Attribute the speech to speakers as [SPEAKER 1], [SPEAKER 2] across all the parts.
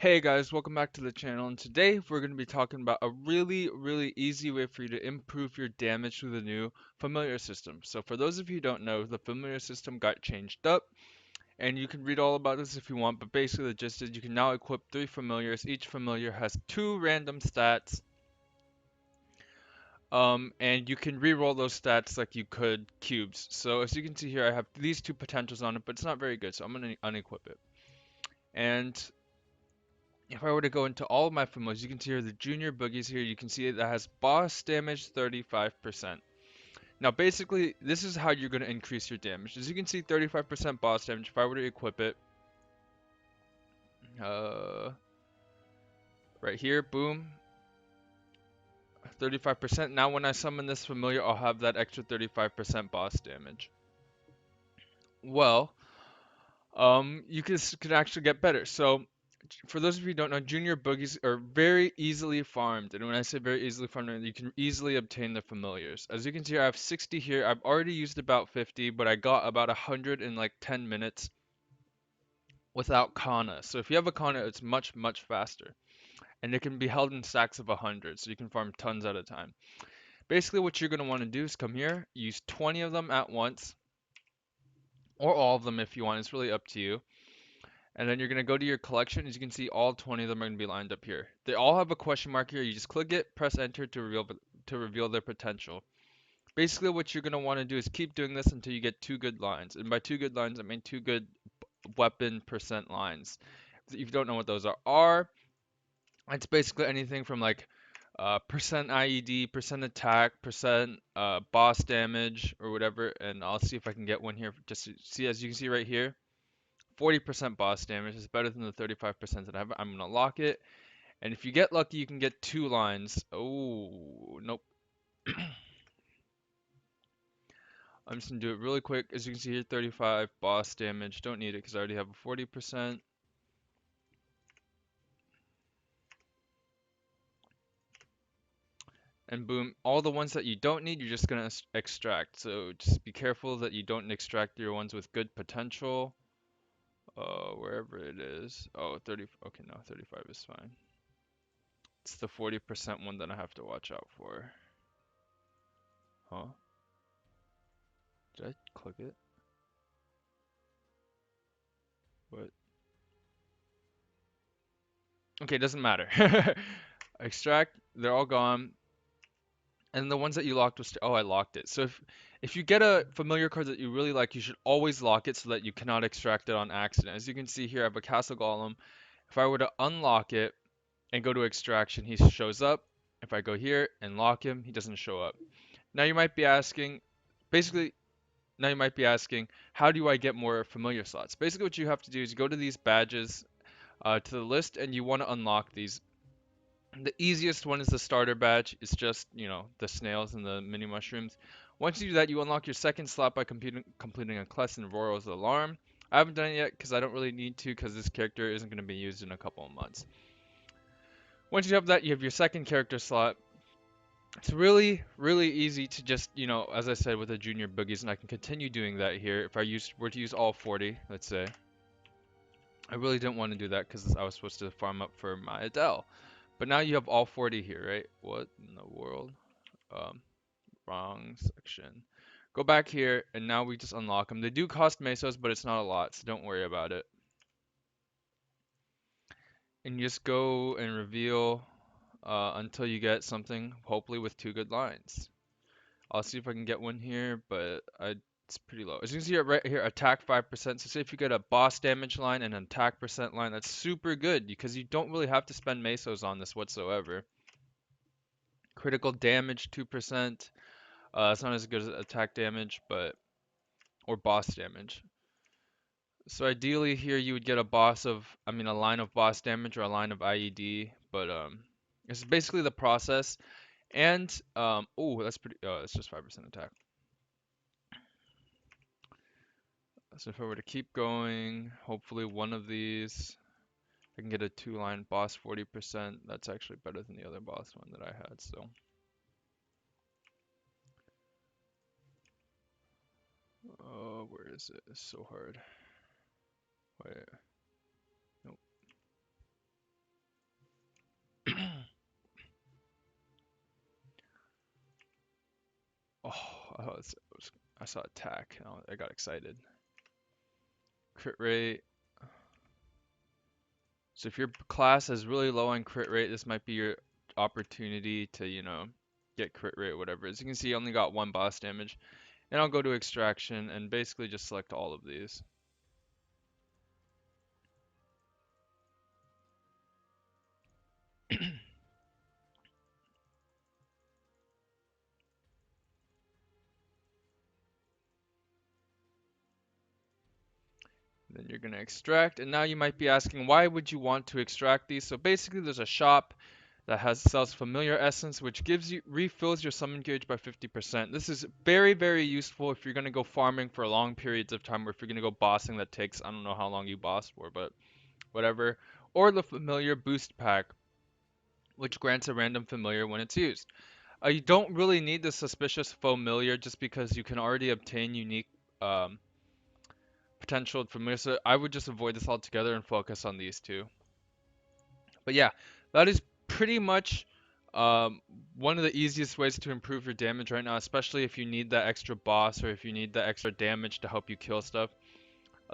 [SPEAKER 1] Hey guys, welcome back to the channel, and today we're going to be talking about a really easy way for you to improve your damage with the new familiar system. So for those of you who don't know, the familiar system got changed up, and you can read all about this if you want, but basically the gist is you can now equip 3 familiars. Each familiar has 2 random stats, and you can re-roll those stats like you could cubes. So as you can see here, I have these 2 potentials on it, but it's not very good, so I'm going to unequip it. And if I were to go into all of my familiars, you can see here the junior boogies here. You can see that has boss damage 35%. Now, basically, this is how you're going to increase your damage. As you can see, 35% boss damage. If I were to equip it, uh, right here, boom, 35%. Now, when I summon this familiar, I'll have that extra 35% boss damage. Well, you can actually get better. So for those of you who don't know, junior boogies are very easily farmed. And when I say very easily farmed, you can easily obtain the familiars. As you can see, I have 60 here. I've already used about 50, but I got about 100 in like 10 minutes without Kana. So if you have a Kana, it's much faster. And it can be held in stacks of 100, so you can farm tons at a time. Basically, what you're going to want to do is come here, use 20 of them at once, or all of them if you want. It's really up to you. And then you're going to go to your collection. As you can see, all 20 of them are going to be lined up here. They all have a question mark here. You just click it, press enter to reveal their potential. Basically, what you're going to want to do is keep doing this until you get 2 good lines. And by 2 good lines, I mean 2 good weapon percent lines. If you don't know what those are, it's basically anything from like percent IED, percent attack, percent boss damage, or whatever. And I'll see if I can get one here. Just to see, as you can see right here, 40% boss damage is better than the 35% that I have. I'm gonna lock it, and if you get lucky, you can get 2 lines. Oh, nope. I'm just gonna do it really quick. As you can see here, 35 boss damage. Don't need it because I already have a 40%. And boom, all the ones that you don't need, you're just gonna extract. So just be careful that you don't extract your ones with good potential. Wherever it is. Oh, 30. Okay, no, 35 is fine. It's the 40% one that I have to watch out for. Huh? Did I click it? What? Okay, it doesn't matter. Extract, they're all gone. And the ones that you locked was, oh, I locked it. So if you get a familiar card that you really like, you should always lock it so that you cannot extract it on accident. As you can see here, I have a Castle Golem. If I were to unlock it and go to extraction, he shows up. If I go here and lock him, he doesn't show up. Now you might be asking, basically, now you might be asking, how do I get more familiar slots? Basically, what you have to do is you go to these badges, to the list, and you want to unlock these. The easiest one is the starter badge. It's just, the snails and the mini mushrooms. Once you do that, you unlock your second slot by completing a quest in Royal's Alarm. I haven't done it yet because I don't really need to because this character isn't going to be used in a couple of months. Once you have that, you have your second character slot. It's really easy to just, as I said with the junior boogies, and I can continue doing that here. If I were to use all 40, let's say. I really didn't want to do that because I was supposed to farm up for my Adele. But now you have all 40 here, right? What in the world? Um, Wrong section. Go back here, and now we just unlock them. They do cost mesos, but it's not a lot, so don't worry about it. And you just go and reveal until you get something, hopefully with 2 good lines. I'll see if I can get one here, but it's pretty low. As you can see right here, attack 5%. So say if you get a boss damage line and an attack percent line, that's super good because you don't really have to spend mesos on this whatsoever. Critical damage 2%. It's not as good as attack damage, or boss damage. So ideally here you would get a line of boss damage or a line of IED, but it's basically the process. And oh, that's pretty. Oh, it's just 5% attack. So if I were to keep going, hopefully one of these, I can get a 2-line boss 40%. That's actually better than the other boss one that I had. So. Oh, where is it? It's so hard. Wait. Nope. I saw attack. I got excited. Crit rate. So if your class is really low on crit rate, this might be your opportunity to, get crit rate or whatever. As you can see, I only got one boss damage. And I'll go to extraction and basically just select all of these. Then you're going to extract, and now you might be asking, why would you want to extract these? So basically there's a shop that sells familiar essence, which refills your summon gauge by 50%. This is very, very useful if you're going to go farming for long periods of time, or if you're going to go bossing that takes, I don't know how long you boss for, but whatever. Or the familiar boost pack, which grants a random familiar when it's used. You don't really need the suspicious familiar just because you can already obtain unique um, potential familiar, so I would just avoid this altogether and focus on these two. But yeah, that is pretty much um, one of the easiest ways to improve your damage right now, especially if you need that extra boss or if you need that extra damage to help you kill stuff.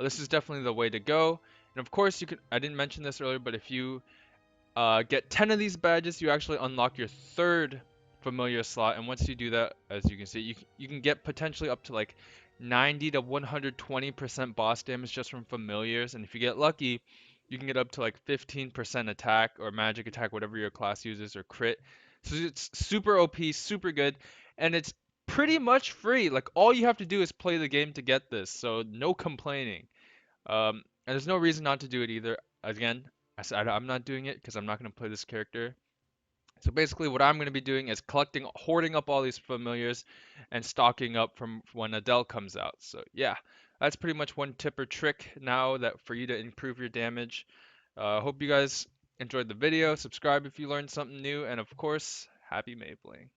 [SPEAKER 1] This is definitely the way to go. And of course, I didn't mention this earlier, but if you get 10 of these badges, you actually unlock your third familiar slot. And once you do that, as you can see, you can get potentially up to like 90 to 120% boss damage just from familiars. And if you get lucky, you can get up to like 15% attack or magic attack, whatever your class uses, or crit. So it's super OP, super good. And it's pretty much free. Like all you have to do is play the game to get this. So no complaining. And there's no reason not to do it either. Again, I said I'm not doing it because I'm not going to play this character. So basically what I'm going to be doing is hoarding up all these familiars and stocking up from when Adele comes out. So yeah, that's pretty much one tip or trick now that for you to improve your damage. Hope you guys enjoyed the video. Subscribe if you learned something new, and of course, happy mapling.